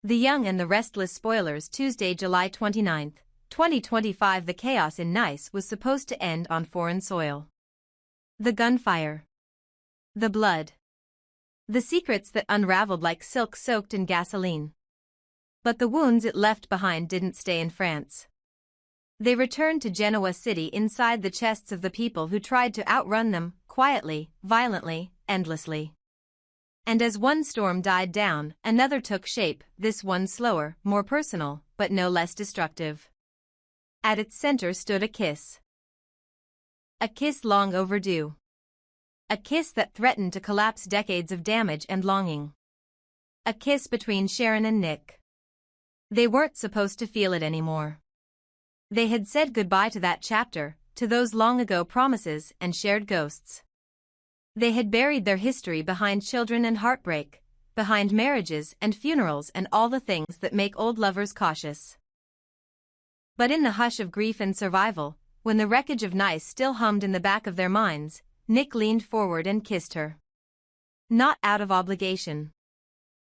The Young and the Restless. Spoilers. Tuesday, July 29, 2025. The chaos in Nice was supposed to end on foreign soil. The gunfire. The blood. The secrets that unraveled like silk soaked in gasoline. But the wounds it left behind didn't stay in France. They returned to Genoa City, inside the chests of the people who tried to outrun them, quietly, violently, endlessly. And as one storm died down, another took shape, this one slower, more personal, but no less destructive. At its center stood a kiss. A kiss long overdue. A kiss that threatened to collapse decades of damage and longing. A kiss between Sharon and Nick. They weren't supposed to feel it anymore. They had said goodbye to that chapter, to those long-ago promises and shared ghosts. They had buried their history behind children and heartbreak, behind marriages and funerals and all the things that make old lovers cautious. But in the hush of grief and survival, when the wreckage of Nice still hummed in the back of their minds, Nick leaned forward and kissed her. Not out of obligation.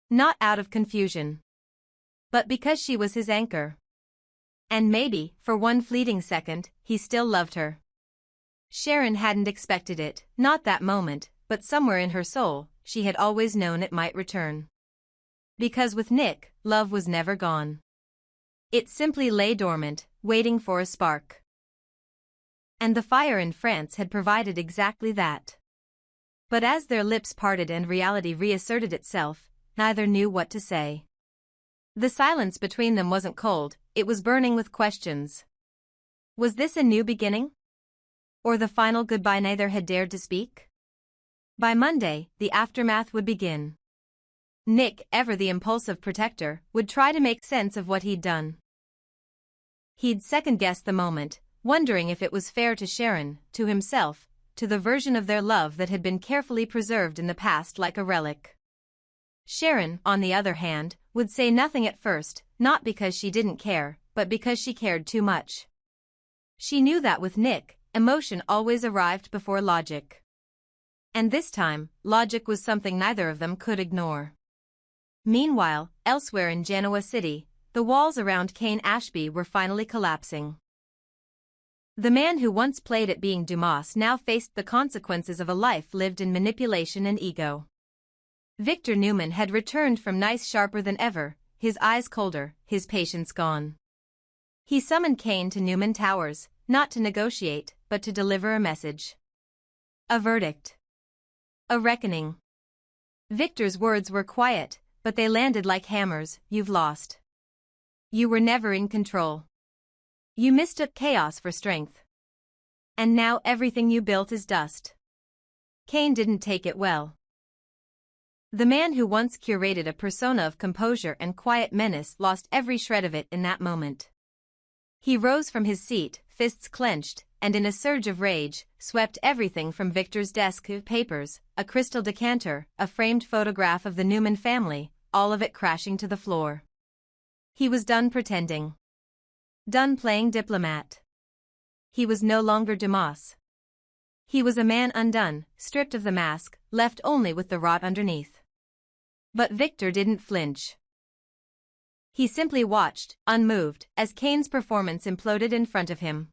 Not out of confusion. But because she was his anchor. And maybe, for one fleeting second, he still loved her. Sharon hadn't expected it, not that moment, but somewhere in her soul, she had always known it might return. Because with Nick, love was never gone. It simply lay dormant, waiting for a spark. And the fire in France had provided exactly that. But as their lips parted and reality reasserted itself, neither knew what to say. The silence between them wasn't cold, it was burning with questions. Was this a new beginning? Or the final goodbye neither had dared to speak? By Monday, the aftermath would begin. Nick, ever the impulsive protector, would try to make sense of what he'd done. He'd second-guess the moment, wondering if it was fair to Sharon, to himself, to the version of their love that had been carefully preserved in the past like a relic. Sharon, on the other hand, would say nothing at first, not because she didn't care, but because she cared too much. She knew that with Nick, emotion always arrived before logic. And this time, logic was something neither of them could ignore. Meanwhile, elsewhere in Genoa City, the walls around Cain Ashby were finally collapsing. The man who once played at being Dumas now faced the consequences of a life lived in manipulation and ego. Victor Newman had returned from Nice sharper than ever, his eyes colder, his patience gone. He summoned Cain to Newman Towers, not to negotiate, but to deliver a message. A verdict. A reckoning. Victor's words were quiet, but they landed like hammers. You've lost. You were never in control. You mistook chaos for strength. And now everything you built is dust. Cain didn't take it well. The man who once curated a persona of composure and quiet menace lost every shred of it in that moment. He rose from his seat, fists clenched, and in a surge of rage, swept everything from Victor's desk: papers, a crystal decanter, a framed photograph of the Newman family, all of it crashing to the floor. He was done pretending. Done playing diplomat. He was no longer Dumas. He was a man undone, stripped of the mask, left only with the rot underneath. But Victor didn't flinch. He simply watched, unmoved, as Cain's performance imploded in front of him.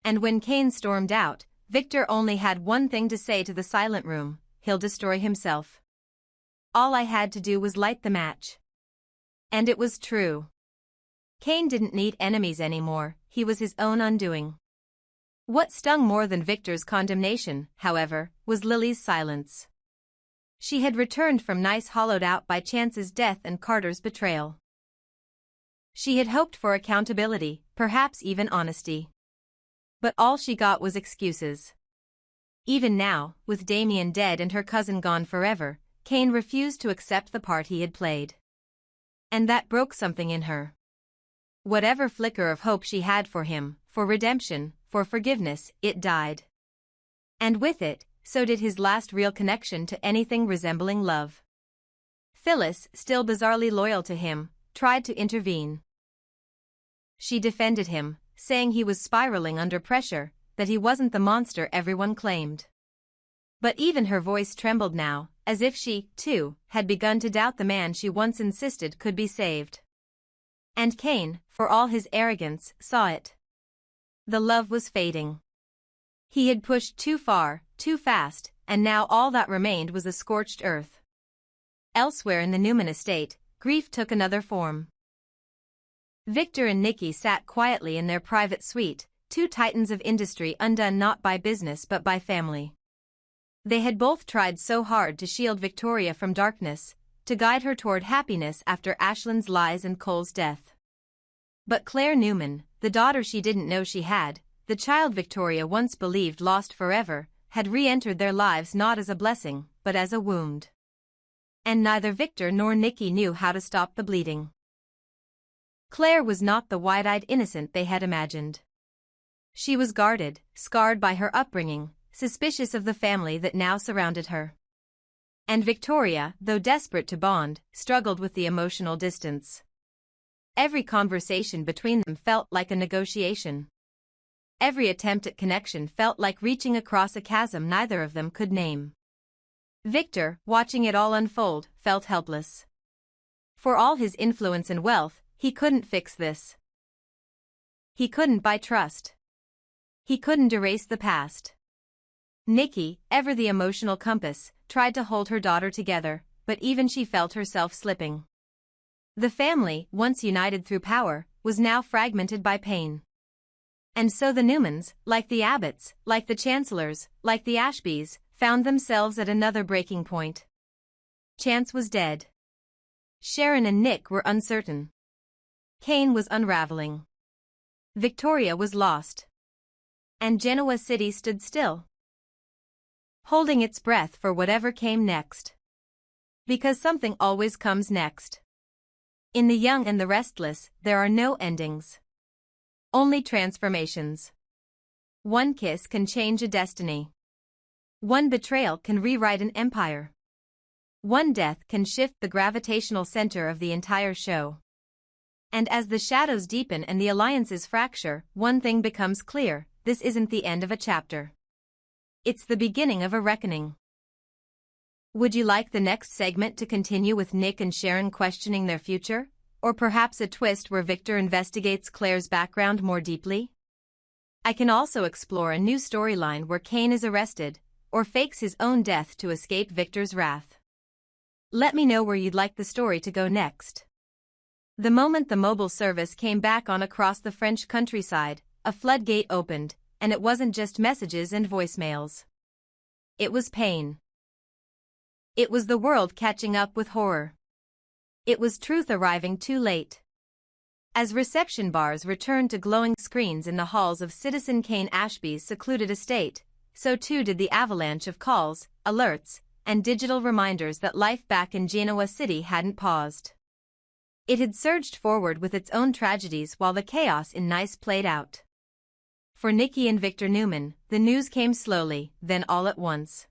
And when Cain stormed out, Victor only had one thing to say to the silent room: he'll destroy himself. All I had to do was light the match. And it was true. Cain didn't need enemies anymore, he was his own undoing. What stung more than Victor's condemnation, however, was Lily's silence. She had returned from Nice hollowed out by Chance's death and Carter's betrayal. She had hoped for accountability, perhaps even honesty. But all she got was excuses. Even now, with Damien dead and her cousin gone forever, Cain refused to accept the part he had played. And that broke something in her. Whatever flicker of hope she had for him, for redemption, for forgiveness, it died. And with it, so did his last real connection to anything resembling love. Phyllis, still bizarrely loyal to him, tried to intervene. She defended him, saying he was spiraling under pressure, that he wasn't the monster everyone claimed. But even her voice trembled now, as if she, too, had begun to doubt the man she once insisted could be saved. And Cain, for all his arrogance, saw it. The love was fading. He had pushed too far, too fast, and now all that remained was a scorched earth. Elsewhere in the Newman estate, grief took another form. Victor and Nikki sat quietly in their private suite, two titans of industry undone not by business but by family. They had both tried so hard to shield Victoria from darkness, to guide her toward happiness after Ashland's lies and Cole's death. But Claire Newman, the daughter she didn't know she had, the child Victoria once believed lost forever, had re-entered their lives not as a blessing, but as a wound. And neither Victor nor Nikki knew how to stop the bleeding. Claire was not the wide-eyed innocent they had imagined. She was guarded, scarred by her upbringing, suspicious of the family that now surrounded her. And Victoria, though desperate to bond, struggled with the emotional distance. Every conversation between them felt like a negotiation. Every attempt at connection felt like reaching across a chasm neither of them could name. Victor, watching it all unfold, felt helpless. For all his influence and wealth, he couldn't fix this. He couldn't buy trust. He couldn't erase the past. Nikki, ever the emotional compass, tried to hold her daughter together, but even she felt herself slipping. The family, once united through power, was now fragmented by pain. And so the Newmans, like the Abbotts, like the Chancellors, like the Ashbys, found themselves at another breaking point. Chance was dead. Sharon and Nick were uncertain. Cain was unraveling. Victoria was lost. And Genoa City stood still, holding its breath for whatever came next. Because something always comes next. In The Young and the Restless, there are no endings. Only transformations. One kiss can change a destiny. One betrayal can rewrite an empire. One death can shift the gravitational center of the entire show. And as the shadows deepen and the alliances fracture, one thing becomes clear: this isn't the end of a chapter. It's the beginning of a reckoning. Would you like the next segment to continue with Nick and Sharon questioning their future? Or perhaps a twist where Victor investigates Claire's background more deeply? I can also explore a new storyline where Cain is arrested, or fakes his own death to escape Victor's wrath. Let me know where you'd like the story to go next. The moment the mobile service came back on across the French countryside, a floodgate opened, and it wasn't just messages and voicemails. It was pain. It was the world catching up with horror. It was truth arriving too late. As reception bars returned to glowing screens in the halls of Citizen Cain Ashby's secluded estate, so too did the avalanche of calls, alerts, and digital reminders that life back in Genoa City hadn't paused. It had surged forward with its own tragedies while the chaos in Nice played out. For Nikki and Victor Newman, the news came slowly, then all at once.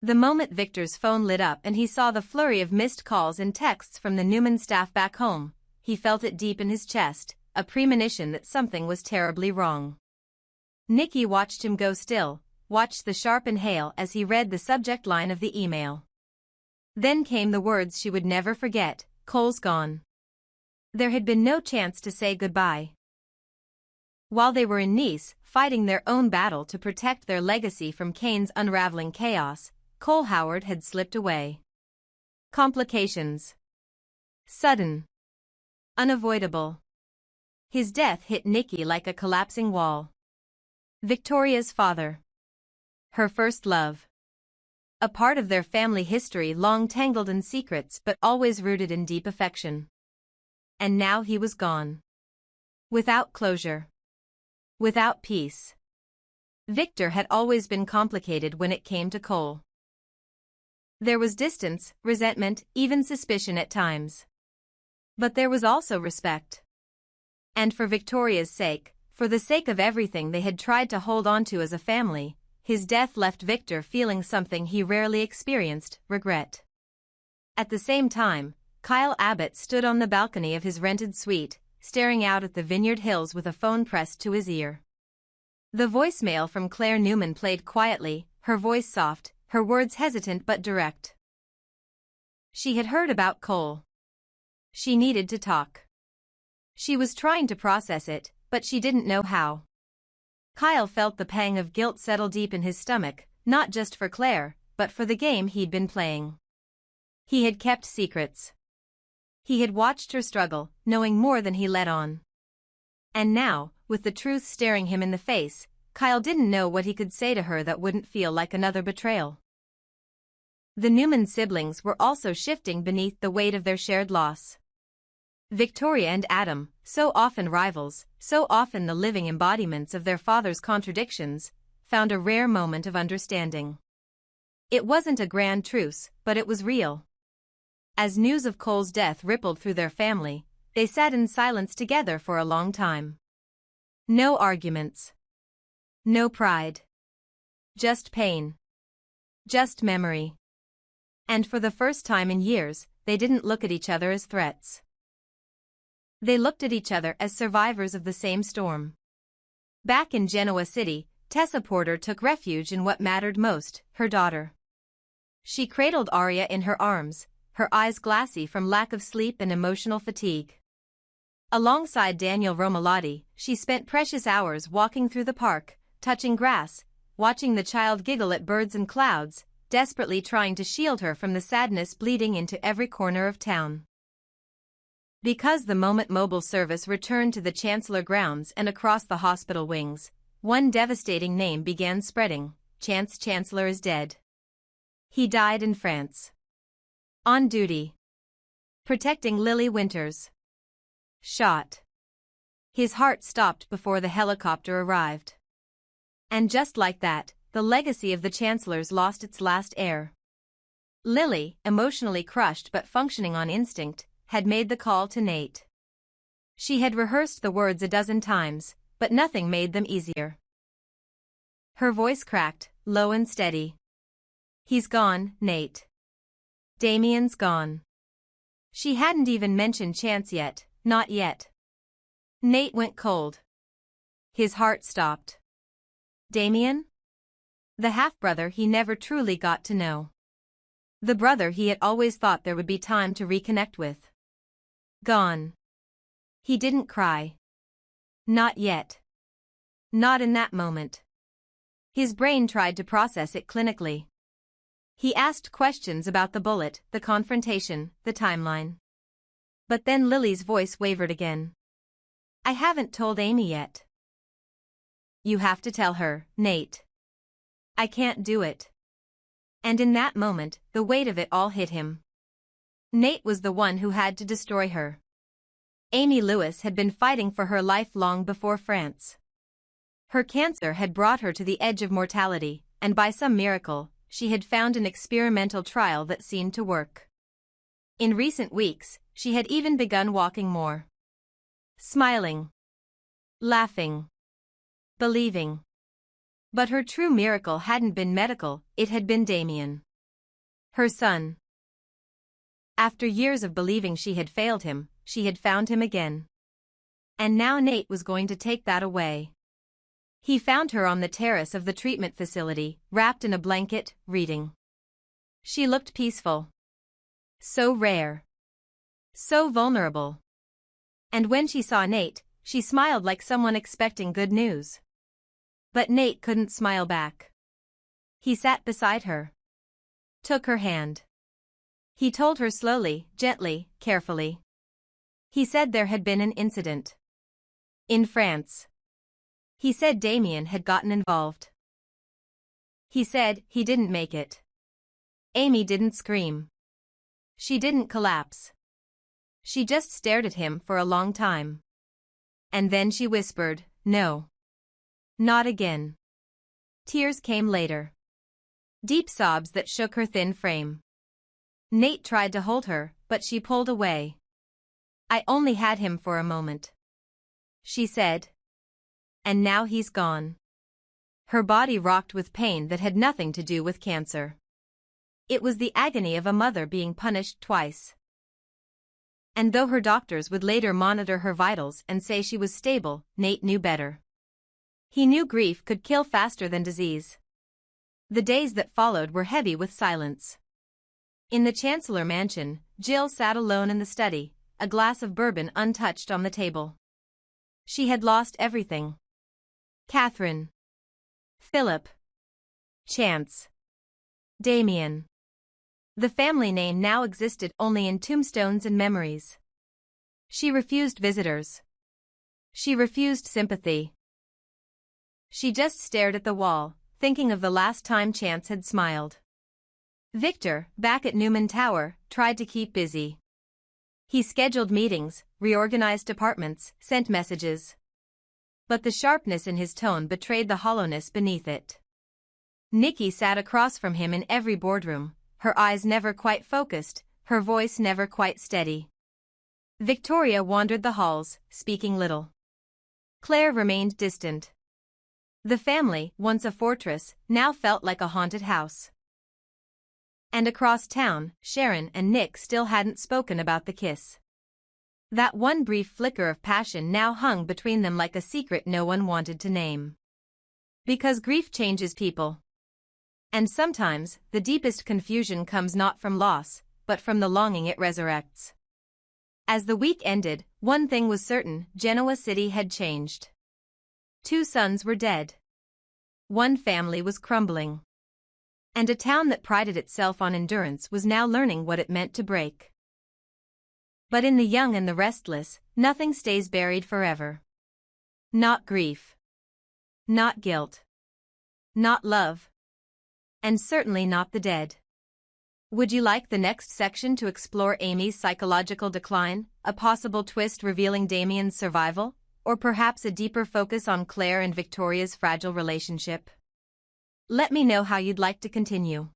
The moment Victor's phone lit up and he saw the flurry of missed calls and texts from the Newman staff back home, he felt it deep in his chest, a premonition that something was terribly wrong. Nikki watched him go still, watched the sharp inhale as he read the subject line of the email. Then came the words she would never forget: "Cole's gone." There had been no chance to say goodbye. While they were in Nice, fighting their own battle to protect their legacy from Cain's unraveling chaos, Cole Howard had slipped away. Complications. Sudden. Unavoidable. His death hit Nikki like a collapsing wall. Victoria's father. Her first love. A part of their family history long tangled in secrets but always rooted in deep affection. And now he was gone. Without closure. Without peace. Victor had always been complicated when it came to Cole. There was distance, resentment, even suspicion at times. But there was also respect. And for Victoria's sake, for the sake of everything they had tried to hold on to as a family, his death left Victor feeling something he rarely experienced: regret. At the same time, Kyle Abbott stood on the balcony of his rented suite, staring out at the Vineyard Hills with a phone pressed to his ear. The voicemail from Claire Newman played quietly, her voice soft, her words hesitant but direct. She had heard about Cole. She needed to talk. She was trying to process it, but she didn't know how. Kyle felt the pang of guilt settle deep in his stomach, not just for Claire, but for the game he'd been playing. He had kept secrets. He had watched her struggle, knowing more than he let on. And now, with the truth staring him in the face, Kyle didn't know what he could say to her that wouldn't feel like another betrayal. The Newman siblings were also shifting beneath the weight of their shared loss. Victoria and Adam, so often rivals, so often the living embodiments of their father's contradictions, found a rare moment of understanding. It wasn't a grand truce, but it was real. As news of Cole's death rippled through their family, they sat in silence together for a long time. No arguments. No pride. Just pain. Just memory. And for the first time in years, they didn't look at each other as threats. They looked at each other as survivors of the same storm. Back in Genoa City, Tessa Porter took refuge in what mattered most, her daughter. She cradled Arya in her arms, her eyes glassy from lack of sleep and emotional fatigue. Alongside Daniel Romalotti, she spent precious hours walking through the park, touching grass, watching the child giggle at birds and clouds, desperately trying to shield her from the sadness bleeding into every corner of town. Because the moment mobile service returned to the Chancellor grounds and across the hospital wings, one devastating name began spreading: Chance Chancellor is dead. He died in France. On duty. Protecting Lily Winters. Shot. His heart stopped before the helicopter arrived. And just like that, the legacy of the Chancellors lost its last heir. Lily, emotionally crushed but functioning on instinct, had made the call to Nate. She had rehearsed the words a dozen times, but nothing made them easier. Her voice cracked, low and steady. He's gone, Nate. Damien's gone. She hadn't even mentioned Chance yet, not yet. Nate went cold. His heart stopped. Damien? The half-brother he never truly got to know. The brother he had always thought there would be time to reconnect with. Gone. He didn't cry. Not yet. Not in that moment. His brain tried to process it clinically. He asked questions about the bullet, the confrontation, the timeline. But then Lily's voice wavered again. I haven't told Amy yet. You have to tell her, Nate. I can't do it. And in that moment, the weight of it all hit him. Nate was the one who had to destroy her. Amy Lewis had been fighting for her life long before France. Her cancer had brought her to the edge of mortality, and by some miracle, she had found an experimental trial that seemed to work. In recent weeks, she had even begun walking more. Smiling. Laughing. Believing. But her true miracle hadn't been medical, it had been Damien. Her son. After years of believing she had failed him, she had found him again. And now Nate was going to take that away. He found her on the terrace of the treatment facility, wrapped in a blanket, reading. She looked peaceful. So rare. So vulnerable. And when she saw Nate, she smiled like someone expecting good news. But Nate couldn't smile back. He sat beside her. Took her hand. He told her slowly, gently, carefully. He said there had been an incident. In France. He said Damien had gotten involved. He said he didn't make it. Amy didn't scream. She didn't collapse. She just stared at him for a long time. And then she whispered, no. Not again. Tears came later. Deep sobs that shook her thin frame. Nate tried to hold her, but she pulled away. I only had him for a moment. She said. And now he's gone. Her body rocked with pain that had nothing to do with cancer. It was the agony of a mother being punished twice. And though her doctors would later monitor her vitals and say she was stable, Nate knew better. He knew grief could kill faster than disease. The days that followed were heavy with silence. In the Chancellor mansion, Jill sat alone in the study, a glass of bourbon untouched on the table. She had lost everything. Catherine. Philip. Chance. Damien. The family name now existed only in tombstones and memories. She refused visitors. She refused sympathy. She just stared at the wall, thinking of the last time Chance had smiled. Victor, back at Newman Tower, tried to keep busy. He scheduled meetings, reorganized departments, sent messages. But the sharpness in his tone betrayed the hollowness beneath it. Nikki sat across from him in every boardroom, her eyes never quite focused, her voice never quite steady. Victoria wandered the halls, speaking little. Claire remained distant. The family, once a fortress, now felt like a haunted house. And across town, Sharon and Nick still hadn't spoken about the kiss. That one brief flicker of passion now hung between them like a secret no one wanted to name. Because grief changes people. And sometimes, the deepest confusion comes not from loss, but from the longing it resurrects. As the week ended, one thing was certain: Genoa City had changed. 2 sons were dead. One family was crumbling. And a town that prided itself on endurance was now learning what it meant to break. But in the young and the restless, nothing stays buried forever. Not grief. Not guilt. Not love. And certainly not the dead. Would you like the next section to explore Amy's psychological decline, a possible twist revealing Damien's survival, or perhaps a deeper focus on Claire and Victoria's fragile relationship? Let me know how you'd like to continue.